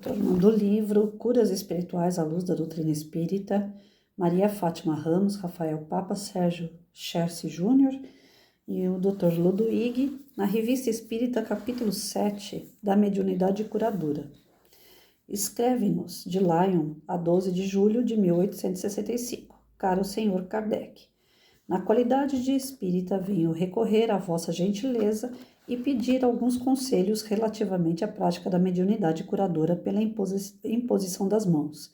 Retornando ao livro Curas Espirituais à Luz da Doutrina Espírita, Maria Fátima Ramos, Rafael Papa, Sérgio Cherce Júnior e o Dr. Ludwig, na Revista Espírita, capítulo 7, da Mediunidade Curadora. Escreve-nos de Lyon, a 12 de julho de 1865. Caro Senhor Kardec, na qualidade de espírita venho recorrer à vossa gentileza e pedir alguns conselhos relativamente à prática da mediunidade curadora pela imposição das mãos.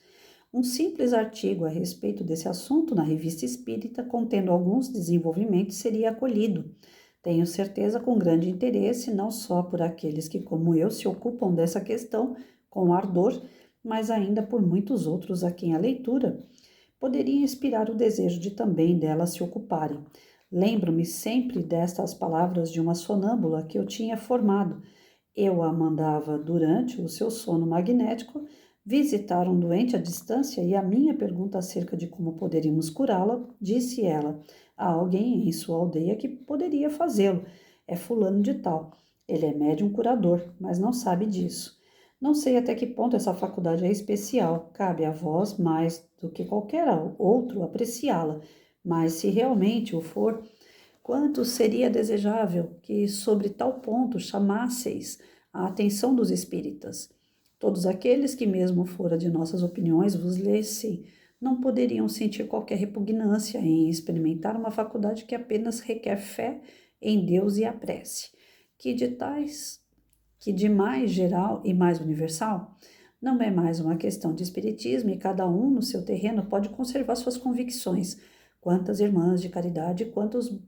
Um simples artigo a respeito desse assunto na Revista Espírita, contendo alguns desenvolvimentos, seria acolhido. Tenho certeza com grande interesse, não só por aqueles que, como eu, se ocupam dessa questão com ardor, mas ainda por muitos outros a quem a leitura poderia inspirar o desejo de também delas se ocuparem. Lembro-me sempre destas palavras de uma sonâmbula que eu tinha formado. Eu a mandava, durante o seu sono magnético, visitar um doente à distância e a minha pergunta acerca de como poderíamos curá-la, disse ela, há alguém em sua aldeia que poderia fazê-lo. É fulano de tal. Ele é médium curador, mas não sabe disso. Não sei até que ponto essa faculdade é especial, cabe a vós mais do que qualquer outro apreciá-la, mas se realmente o for, quanto seria desejável que sobre tal ponto chamasseis a atenção dos espíritas. Todos aqueles que mesmo fora de nossas opiniões vos lessem, não poderiam sentir qualquer repugnância em experimentar uma faculdade que apenas requer fé em Deus e a prece, que de mais geral e mais universal, não é mais uma questão de espiritismo e cada um no seu terreno pode conservar suas convicções. Quantas irmãs de caridade, quantos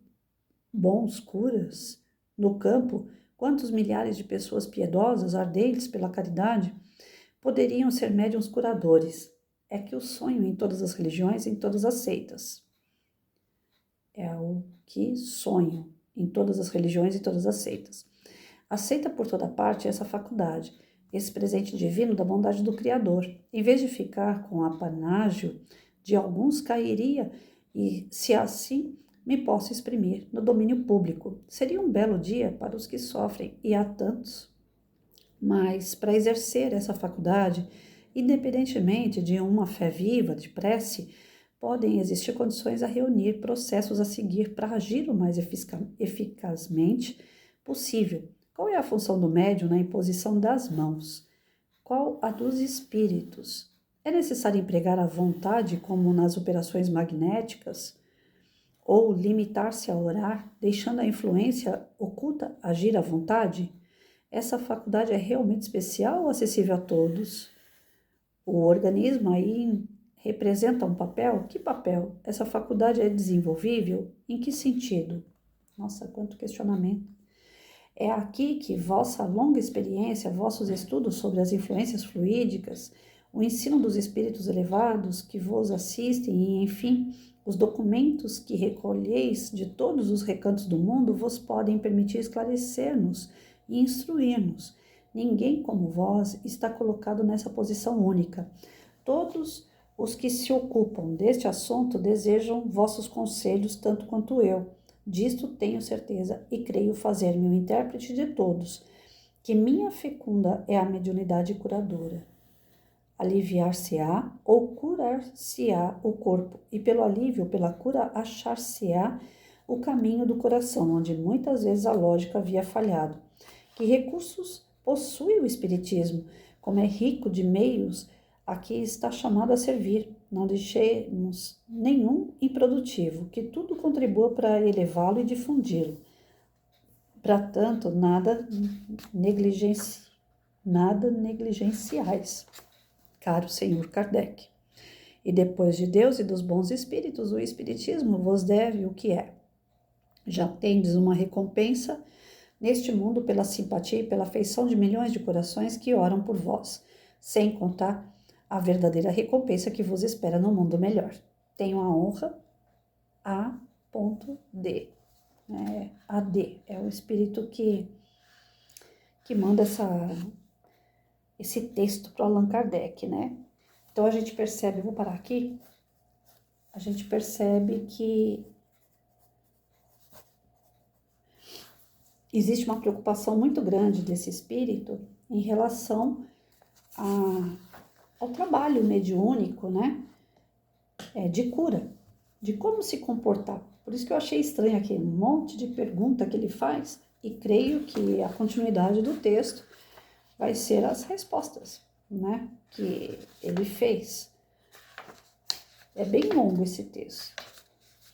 bons curas no campo, quantos milhares de pessoas piedosas, ardentes pela caridade, poderiam ser médiuns curadores. É que o sonho em todas as religiões, em todas as seitas. É o que sonho em todas as religiões e todas as seitas. Aceita por toda parte essa faculdade, esse presente divino da bondade do Criador. Em vez de ficar com o apanágio de alguns, cairia, e se assim me posso exprimir, no domínio público. Seria um belo dia para os que sofrem, e há tantos. Mas, para exercer essa faculdade, independentemente de uma fé viva, de prece, podem existir condições a reunir, processos a seguir para agir o mais eficazmente possível. Qual é a função do médium na imposição das mãos? Qual a dos espíritos? É necessário empregar a vontade como nas operações magnéticas? Ou limitar-se a orar, deixando a influência oculta agir à vontade? Essa faculdade é realmente especial ou acessível a todos? O organismo aí representa um papel? Que papel? Essa faculdade é desenvolvível? Em que sentido? Nossa, quanto questionamento. É aqui que vossa longa experiência, vossos estudos sobre as influências fluídicas, o ensino dos espíritos elevados que vos assistem e, enfim, os documentos que recolheis de todos os recantos do mundo vos podem permitir esclarecer-nos e instruir-nos. Ninguém como vós está colocado nessa posição única. Todos os que se ocupam deste assunto desejam vossos conselhos tanto quanto eu. Disto tenho certeza e creio fazer-me o intérprete de todos, que minha fecunda é a mediunidade curadora. Aliviar-se-á ou curar-se-á o corpo, e pelo alívio, pela cura, achar-se-á o caminho do coração, onde muitas vezes a lógica havia falhado. Que recursos possui o Espiritismo? Como é rico de meios a que está chamado a servir. Não deixemos nenhum improdutivo, que tudo contribua para elevá-lo e difundi-lo. Para tanto, nada negligenciais, caro Senhor Kardec. E depois de Deus e dos bons espíritos, o Espiritismo vos deve o que é. Já tendes uma recompensa neste mundo pela simpatia e pela afeição de milhões de corações que oram por vós, sem contar a verdadeira recompensa que vos espera no mundo melhor. Tenho a honra, A.D. AD é o espírito que manda esse texto para Allan Kardec, né? Então a gente percebe, vou parar aqui, a gente percebe que existe uma preocupação muito grande desse espírito em relação ao trabalho mediúnico, né? De cura, de como se comportar. Por isso que eu achei estranho aqui, um monte de pergunta que ele faz, e creio que a continuidade do texto vai ser as respostas, né, que ele fez. É bem longo esse texto.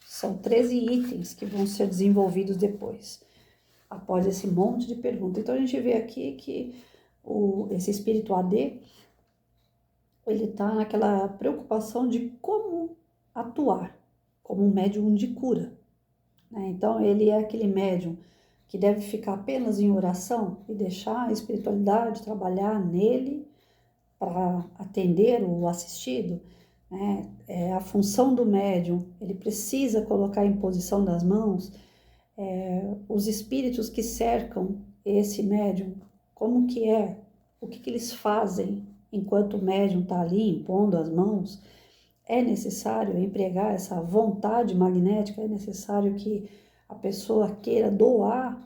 São 13 itens que vão ser desenvolvidos depois, após esse monte de perguntas. Então, a gente vê aqui que esse espírito AD, ele está naquela preocupação de como atuar como um médium de cura, né? Então, ele é aquele médium que deve ficar apenas em oração e deixar a espiritualidade trabalhar nele para atender o assistido, né? A função do médium, ele precisa colocar a imposição das mãos, os espíritos que cercam esse médium, como que é, o que eles fazem enquanto o médium está ali impondo as mãos. É necessário empregar essa vontade magnética, é necessário que a pessoa queira doar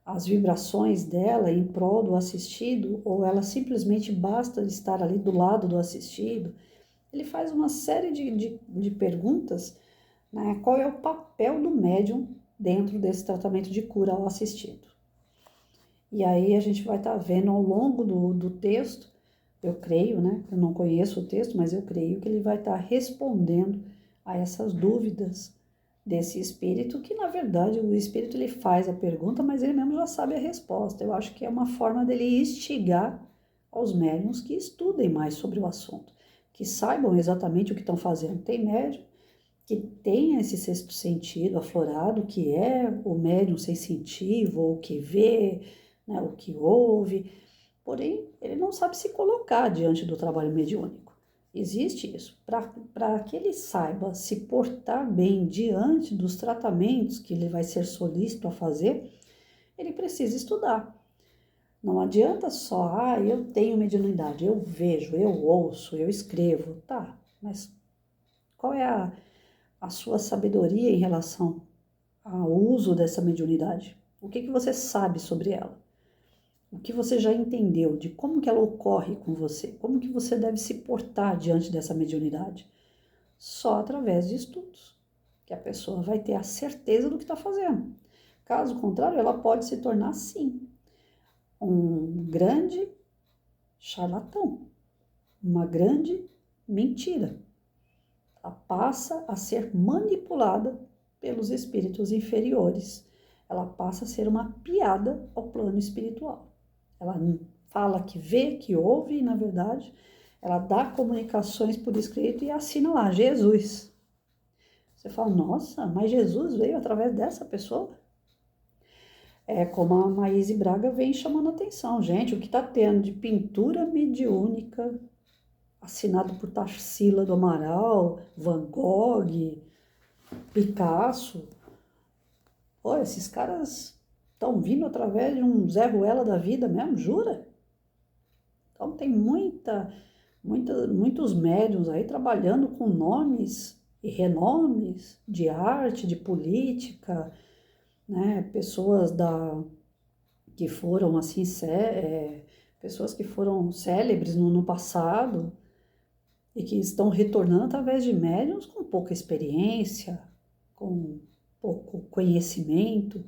as vibrações dela em prol do assistido, ou ela simplesmente basta estar ali do lado do assistido. Ele faz uma série de perguntas, né? Qual é o papel do médium dentro desse tratamento de cura ao assistido. E aí a gente vai estar vendo ao longo do texto, eu creio, né? Eu não conheço o texto, mas eu creio que ele vai estar respondendo a essas dúvidas desse espírito, que na verdade o espírito ele faz a pergunta, mas ele mesmo já sabe a resposta. Eu acho que é uma forma dele instigar aos médiuns que estudem mais sobre o assunto, que saibam exatamente o que estão fazendo. Tem médium que tem esse sexto sentido aflorado, que é o médium sensitivo, ou que vê, né, o que ouve, porém ele não sabe se colocar diante do trabalho mediúnico. Existe isso. Para que ele saiba se portar bem diante dos tratamentos que ele vai ser solícito a fazer, ele precisa estudar. Não adianta só, eu tenho mediunidade, eu vejo, eu ouço, eu escrevo. Tá, mas qual é a sua sabedoria em relação ao uso dessa mediunidade? O que você sabe sobre ela? O que você já entendeu de como que ela ocorre com você? Como que você deve se portar diante dessa mediunidade? Só através de estudos, que a pessoa vai ter a certeza do que está fazendo. Caso contrário, ela pode se tornar, sim, um grande charlatão, uma grande mentira. Ela passa a ser manipulada pelos espíritos inferiores. Ela passa a ser uma piada ao plano espiritual. Ela fala que vê, que ouve, e na verdade ela dá comunicações por escrito e assina lá, Jesus. Você fala, nossa, mas Jesus veio através dessa pessoa? É como a Maíse Braga vem chamando a atenção. Gente, o que está tendo de pintura mediúnica, assinado por Tarsila do Amaral, Van Gogh, Picasso. Pô, esses caras estão vindo através de um Zé Ruela da vida mesmo, jura? Então tem muitos médiuns aí trabalhando com nomes e renomes de arte, de política, né? Pessoas que foram assim, pessoas que foram célebres no passado e que estão retornando através de médiuns com pouca experiência, com pouco conhecimento.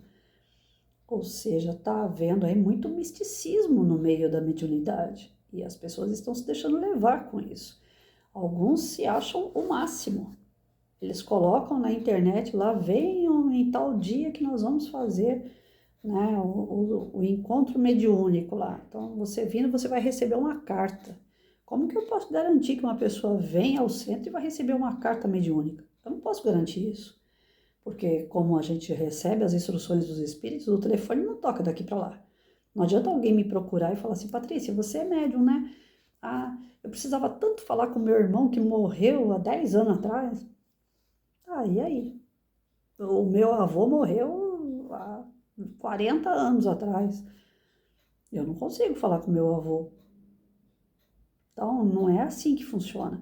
Ou seja, está havendo aí muito misticismo no meio da mediunidade e as pessoas estão se deixando levar com isso. Alguns se acham o máximo. Eles colocam na internet lá, venham em tal dia que nós vamos fazer, né, o encontro mediúnico lá. Então, você vindo, você vai receber uma carta. Como que eu posso garantir que uma pessoa venha ao centro e vai receber uma carta mediúnica? Eu não posso garantir isso. Porque como a gente recebe as instruções dos espíritos, o telefone não toca daqui para lá. Não adianta alguém me procurar e falar assim, Patrícia, você é médium, né? Ah, eu precisava tanto falar com meu irmão que morreu há 10 anos atrás. Ah, e aí? O meu avô morreu há 40 anos atrás. Eu não consigo falar com meu avô. Então, não é assim que funciona.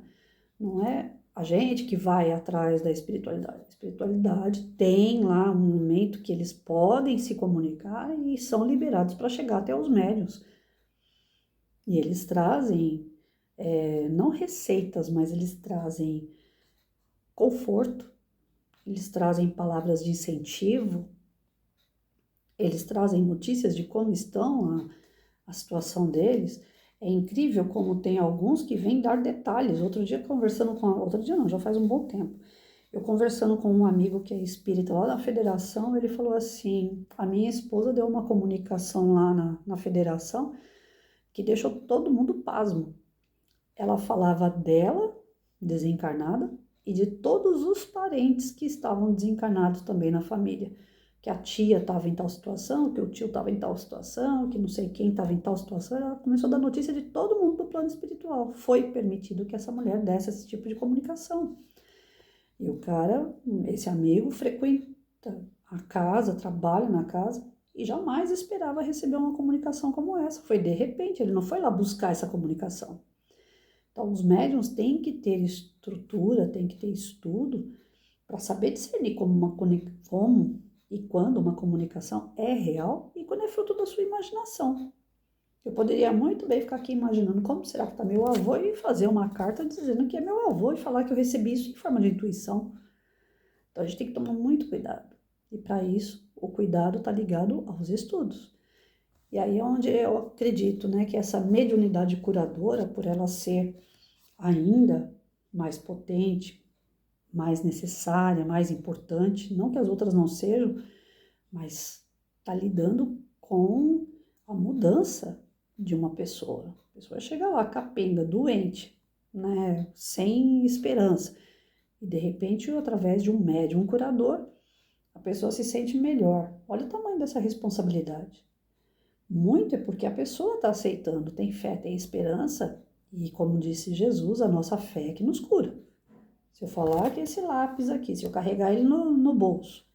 Não é a gente que vai atrás da espiritualidade. A espiritualidade tem lá um momento que eles podem se comunicar e são liberados para chegar até os médiuns. E eles trazem, não receitas, mas eles trazem conforto, eles trazem palavras de incentivo, eles trazem notícias de como estão a situação deles. É incrível como tem alguns que vêm dar detalhes. Outro dia outro dia não, já faz um bom tempo. Eu conversando com um amigo que é espírita lá da federação, ele falou assim: a minha esposa deu uma comunicação lá na federação que deixou todo mundo pasmo. Ela falava dela, desencarnada, e de todos os parentes que estavam desencarnados também na família. Que a tia estava em tal situação, que o tio estava em tal situação, que não sei quem estava em tal situação. Ela começou a dar notícia de todo mundo do plano espiritual. Foi permitido que essa mulher desse esse tipo de comunicação. E o cara, esse amigo, frequenta a casa, trabalha na casa e jamais esperava receber uma comunicação como essa. Foi de repente, ele não foi lá buscar essa comunicação. Então, os médiuns têm que ter estrutura, têm que ter estudo para saber discernir como e quando uma comunicação é real e quando é fruto da sua imaginação. Eu poderia muito bem ficar aqui imaginando como será que está meu avô e fazer uma carta dizendo que é meu avô e falar que eu recebi isso em forma de intuição. Então, a gente tem que tomar muito cuidado. E para isso, o cuidado está ligado aos estudos. E aí é onde eu acredito, né, que essa mediunidade curadora, por ela ser ainda mais potente, mais necessária, mais importante, não que as outras não sejam, mas está lidando com a mudança de uma pessoa. A pessoa chega lá capenga, doente, né, sem esperança, e de repente, através de um médium, um curador, a pessoa se sente melhor. Olha o tamanho dessa responsabilidade. Muito é porque a pessoa está aceitando, tem fé, tem esperança, e como disse Jesus, a nossa fé é que nos cura. Se eu falar que esse lápis aqui, se eu carregar ele no bolso,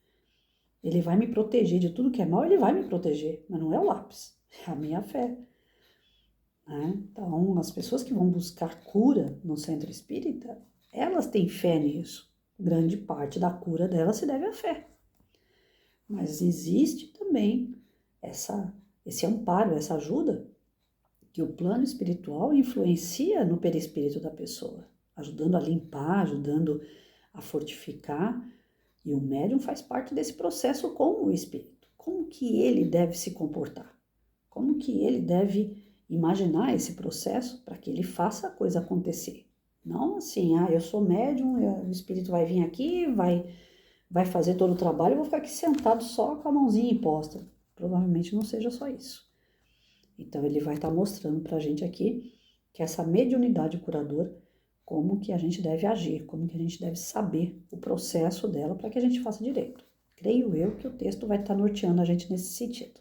ele vai me proteger de tudo que é mal, ele vai me proteger, mas não é o lápis, é a minha fé. Né? Então, as pessoas que vão buscar cura no centro espírita, elas têm fé nisso. Grande parte da cura delas se deve à fé. Mas existe também esse amparo, essa ajuda que o plano espiritual influencia no perispírito da pessoa, ajudando a limpar, ajudando a fortificar. E o médium faz parte desse processo com o espírito. Como que ele deve se comportar? Como que ele deve imaginar esse processo para que ele faça a coisa acontecer? Não assim, eu sou médium, o espírito vai vir aqui, vai fazer todo o trabalho, eu vou ficar aqui sentado só com a mãozinha imposta. Provavelmente não seja só isso. Então, ele vai estar mostrando para a gente aqui que essa mediunidade curadora, como que a gente deve agir, como que a gente deve saber o processo dela para que a gente faça direito. Creio eu que o texto vai estar norteando a gente nesse sentido.